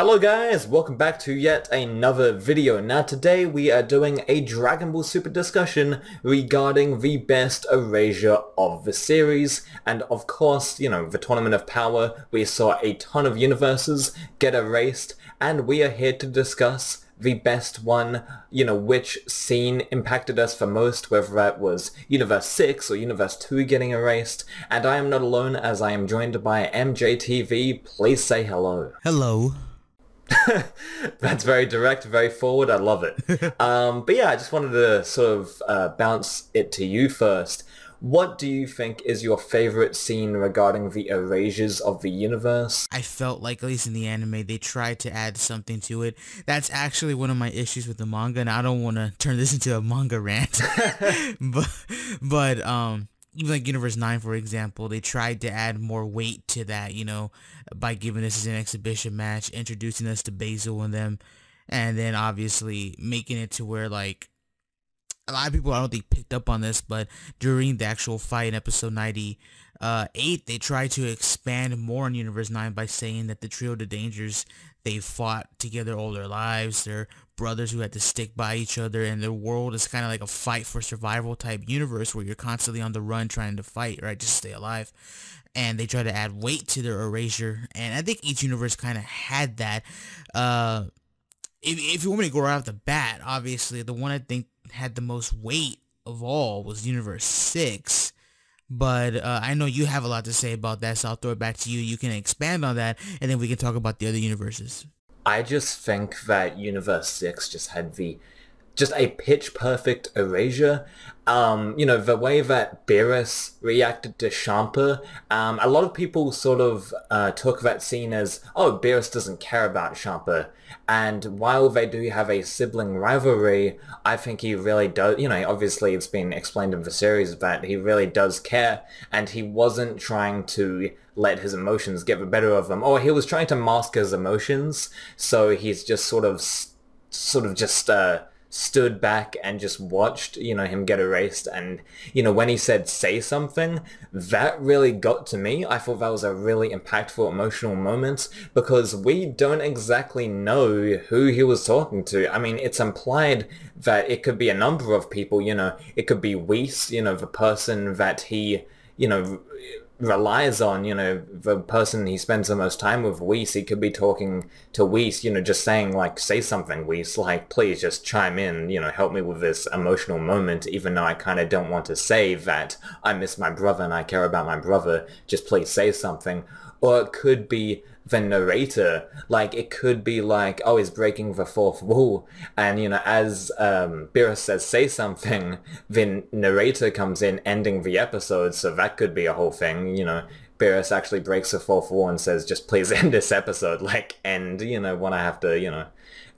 Hello guys, welcome back to yet another video. Now today we are doing a Dragon Ball Super discussion regarding the best erasure of the series, and of course, the Tournament of Power, we saw a ton of universes get erased, and we are here to discuss the best one, which scene impacted us the most, whether that was Universe 6 or Universe 2 getting erased, and I am not alone as I am joined by MJxTV. Please say hello. Hello. That's very direct, very forward. I love it. But yeah, I just wanted to sort of bounce it to you first. What do you think is your favorite scene regarding the erasures of the universe? I felt like, at least in the anime, they tried to add something to it. That's actually one of my issues with the manga, and I don't want to turn this into a manga rant. but even like Universe 9, for example, they tried to add more weight to that, by giving this as an exhibition match, introducing us to Basil and them, and then obviously making it to where, like, a lot of people I don't think picked up on this, but during the actual fight in episode 98, they tried to expand more on Universe 9 by saying that the Trio de Dangers, they fought together all their lives. They're brothers who had to stick by each other, and their world is kind of like a fight for survival type universe where you're constantly on the run trying to fight, right, just stay alive. And they try to add weight to their erasure, and I think each universe kind of had that. If you want me to go right off the bat, obviously the one I think had the most weight of all was Universe 6. But I know you have a lot to say about that, so I'll throw it back to you. You can expand on that, and then we can talk about the other universes. I just think that Universe 6 just had just a pitch-perfect erasure. The way that Beerus reacted to Champa, a lot of people sort of took that scene as, oh, Beerus doesn't care about Champa. And while they do have a sibling rivalry, I think he really does, obviously it's been explained in the series that he really does care, and he wasn't trying to let his emotions get the better of him, or he was trying to mask his emotions, so he's just sort of just stood back and just watched, him get erased. And, when he said, say something, that really got to me. I thought that was a really impactful emotional moment, because we don't exactly know who he was talking to. I mean, it's implied that it could be a number of people, it could be Whis, the person that he, relies on, the person he spends the most time with, Whis. He could be talking to Whis, just saying, like, say something, Whis, like, please just chime in, help me with this emotional moment, even though I kind of don't want to say that I miss my brother and I care about my brother, just please say something. Or it could be the narrator, like, it could be like, oh, he's breaking the fourth wall, and, as Beerus says, say something, the narrator comes in, ending the episode, so that could be a whole thing, Beerus actually breaks the fourth wall and says, just please end this episode, like, end, what I have to,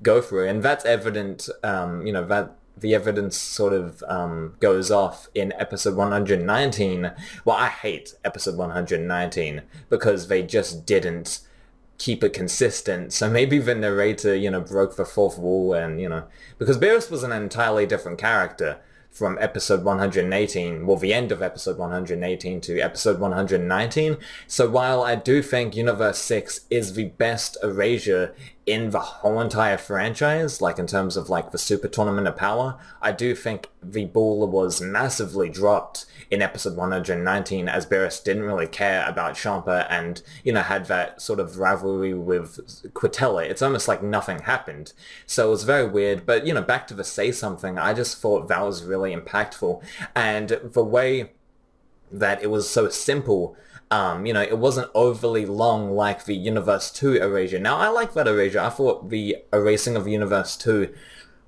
go through, and that's evident, that the evidence sort of goes off in episode 119. Well, I hate episode 119 because they just didn't keep it consistent. So maybe the narrator, broke the fourth wall, and, because Beerus was an entirely different character from episode 118, well, the end of episode 118 to episode 119. So while I do think Universe 6 is the best erasure in the whole entire franchise, like in terms of like the Super Tournament of Power, I do think the ball was massively dropped in episode 119, as Beerus didn't really care about Champa and, had that sort of rivalry with Quitella. It's almost like nothing happened. So it was very weird, but, back to the say something, I just thought that was really impactful. And the way that it was so simple, it wasn't overly long like the Universe 2 erasure. Now, I like that erasure. I thought the erasing of Universe 2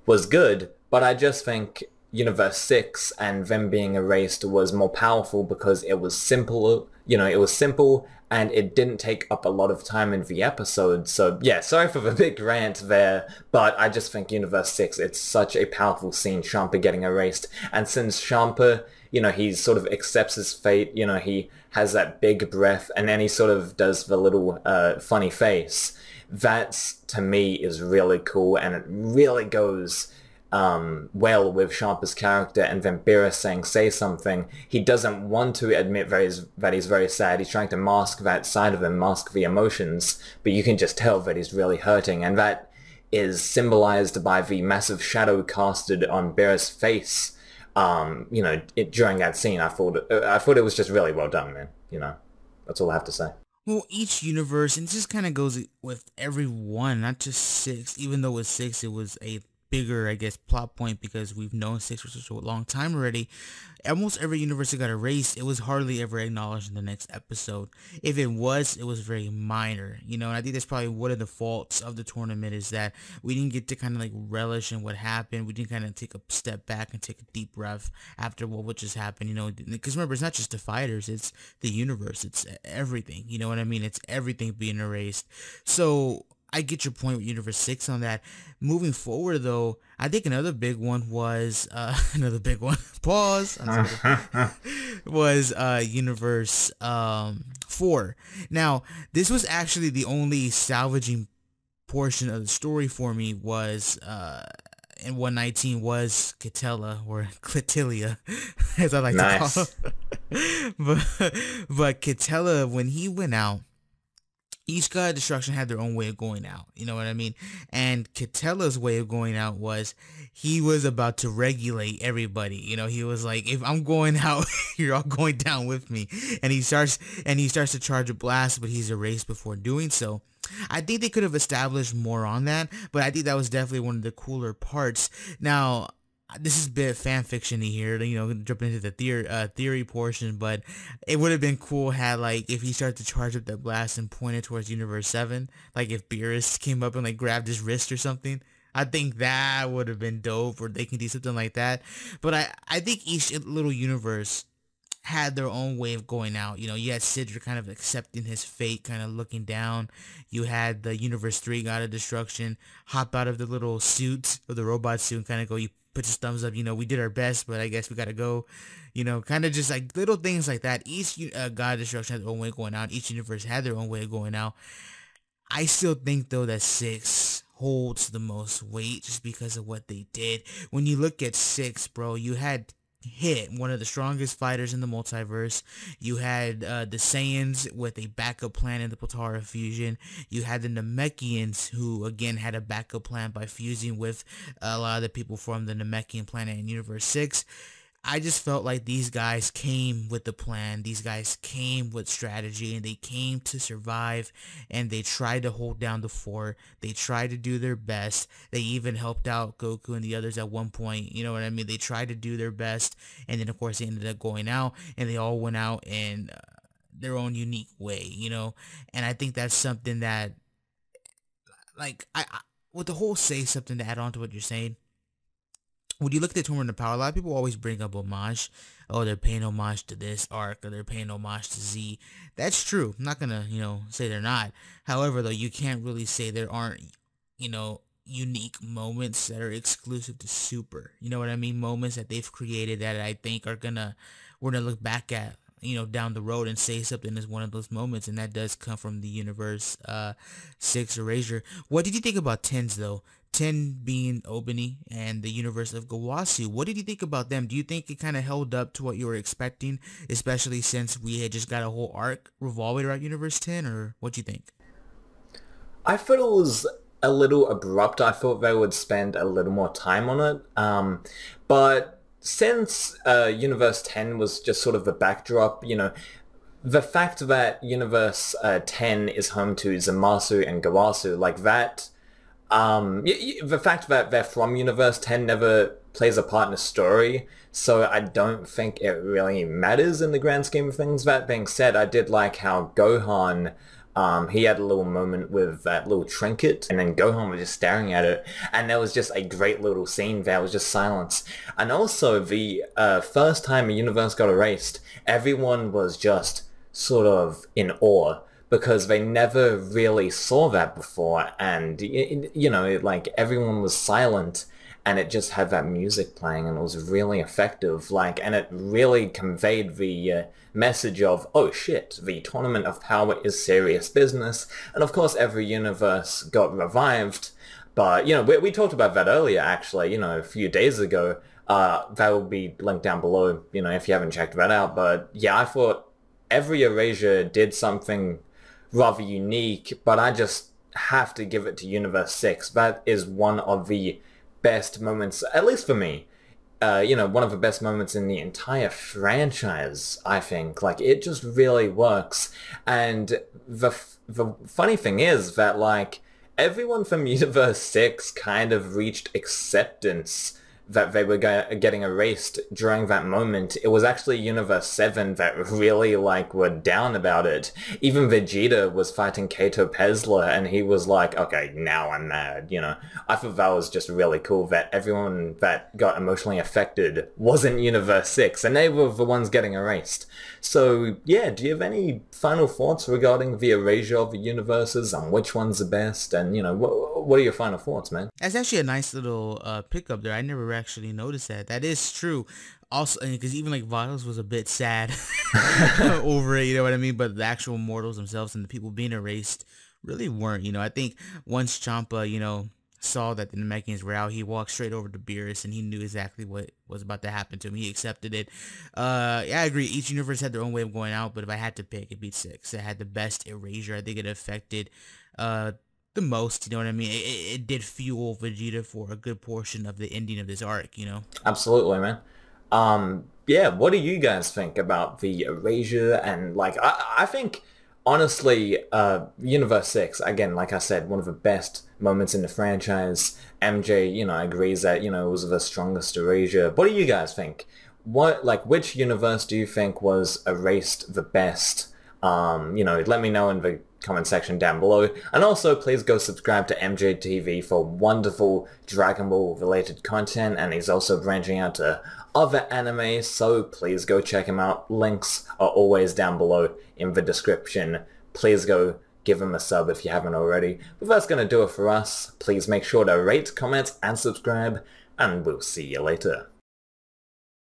was good, but I just think Universe 6 and them being erased was more powerful because it was simple, it was simple, and it didn't take up a lot of time in the episode. So yeah, sorry for the big rant there, but I just think Universe 6, it's such a powerful scene, Champa getting erased. And since Champa, he sort of accepts his fate, he has that big breath, and then he sort of does the little funny face. That's, to me, is really cool, and it really goes well with Sharper's character, and then Beerus saying say something. He doesn't want to admit that he's very sad. He's trying to mask that side of him, mask the emotions, but you can just tell that he's really hurting, and that is symbolized by the massive shadow casted on Beerus' face. During that scene, I thought it was just really well done, man. That's all I have to say. Well, each universe, and it just kind of goes with every one, not just 6. Even though with 6, it was a bigger, I guess, plot point because we've known 6 for such a long time already. Almost every universe that got erased, it was hardly ever acknowledged in the next episode. If it was very minor, and I think that's probably one of the faults of the tournament is that we didn't get to kind of like relish in what happened. We didn't kind of take a step back and take a deep breath after what just happened, because remember, it's not just the fighters, it's the universe, it's everything, you know what I mean? It's everything being erased. So I get your point with Universe 6 on that. Moving forward, though, I think another big one was, pause, was Universe 4. Now, this was actually the only salvaging portion of the story for me was, in 119 was Catella, or Clitilia, as I like to call him. But Catella, when he went out, each god of destruction had their own way of going out, you know what I mean? And Catella's way of going out was he was about to regulate everybody. He was like, if I'm going out, you're all going down with me. And he starts to charge a blast, but he's erased before doing so. I think they could have established more on that, but I think that was definitely one of the cooler parts. Now, this is a bit fan fiction-y here, jumping into the theory portion, but it would have been cool had, like, if he started to charge up that blast and pointed towards Universe 7, like if Beerus came up and, like, grabbed his wrist or something. I think that would have been dope, or they can do something like that. But I think each little universe had their own way of going out. You had Sidra kind of accepting his fate, kind of looking down. You had the Universe 3 God of Destruction hop out of the little suit, or the robot suit, and kind of go, you put his thumbs up, we did our best, but I guess we gotta go, kind of just like little things like that. Each God of Destruction had their own way of going out. Each universe had their own way of going out. I still think, though, that 6 holds the most weight just because of what they did. When you look at 6, bro, you had Hit, one of the strongest fighters in the multiverse. You had the Saiyans with a backup plan in the Potara fusion. You had the Namekians, who again had a backup plan by fusing with a lot of the people from the Namekian planet in Universe 6. I just felt like these guys came with the plan. These guys came with strategy, and they came to survive, and they tried to hold down the fort. They tried to do their best. They even helped out Goku and the others at one point. You know what I mean? They tried to do their best, and then of course they ended up going out, and they all went out in their own unique way, And I think that's something that, like, I with the whole say something to add on to what you're saying. When you look at the Tournament of Power, a lot of people always bring up homage. Oh, they're paying homage to this arc, or they're paying homage to Z. That's true. I'm not gonna, say they're not. However, though, you can't really say there aren't, unique moments that are exclusive to Super. You know what I mean? Moments that they've created that I think we're gonna look back at, down the road and say something is one of those moments, and that does come from the Universe 6 erasure. What did you think about 10s, though? 10 being Obani and the universe of Gawasu. What did you think about them? Do you think it kind of held up to what you were expecting, especially since we had just got a whole arc revolving around Universe 10, or what do you think? I thought it was a little abrupt. I thought they would spend a little more time on it. But since Universe 10 was just sort of the backdrop, the fact that Universe 10 is home to Zamasu and Gawasu, like that, the fact that they're from Universe 10 never plays a part in the story, so I don't think it really matters in the grand scheme of things. That being said, I did like how Gohan, he had a little moment with that little trinket, and then Gohan was just staring at it, and there was just a great little scene there. It was just silence. And also, the first time a universe got erased, everyone was just sort of in awe, because they never really saw that before, and like everyone was silent, and it just had that music playing, and it was really effective, and it really conveyed the message of, oh shit, the Tournament of Power is serious business. And of course every universe got revived, But, you know, we talked about that earlier, actually, you know, a few days ago. That will be linked down below, you know, if you haven't checked that out. But yeah, I thought every erasure did something rather unique, but I just have to give it to Universe 6. That is one of the best moments, at least for me. You know, one of the best moments in the entire franchise, I think. Like, it just really works. And the funny thing is that, like, everyone from Universe 6 kind of reached acceptance that they were getting erased during that moment. It was actually Universe 7 that really, like, were down about it. Even Vegeta was fighting Kato Pezla, and he was like, okay, now I'm mad, you know. I thought that was just really cool that everyone that got emotionally affected wasn't Universe 6, and they were the ones getting erased. So, yeah, do you have any final thoughts regarding the erasure of the universes and which one's the best? And, you know, what are your final thoughts, man? That's actually a nice little pickup there. I never actually noticed that. That is true. Also, because even like Vitals was a bit sad over it, you know what I mean? But the actual mortals themselves and the people being erased really weren't, you know. I think once Champa, you know, saw that the Namekians were out, he walked straight over to Beerus and he knew exactly what was about to happen to him. He accepted it. Yeah, I agree. Each universe had their own way of going out, but if I had to pick, it'd be 6. It had the best erasure. I think it affected the most, you know what I mean? It did fuel Vegeta for a good portion of the ending of this arc, you know? Absolutely, man. Yeah, what do you guys think about the erasure? And, like, I think, honestly, Universe 6, again, like I said, one of the best moments in the franchise. MJ, you know, agrees that, you know, it was the strongest erasure. What do you guys think? Which universe do you think was erased the best? You know, let me know in the comment section down below. And also, please go subscribe to MJxTV for wonderful Dragon Ball related content, and he's also branching out to other anime, so please go check him out. Links are always down below in the description. Please go give him a sub if you haven't already. But that's going to do it for us. Please make sure to rate, comment, and subscribe, and we'll see you later.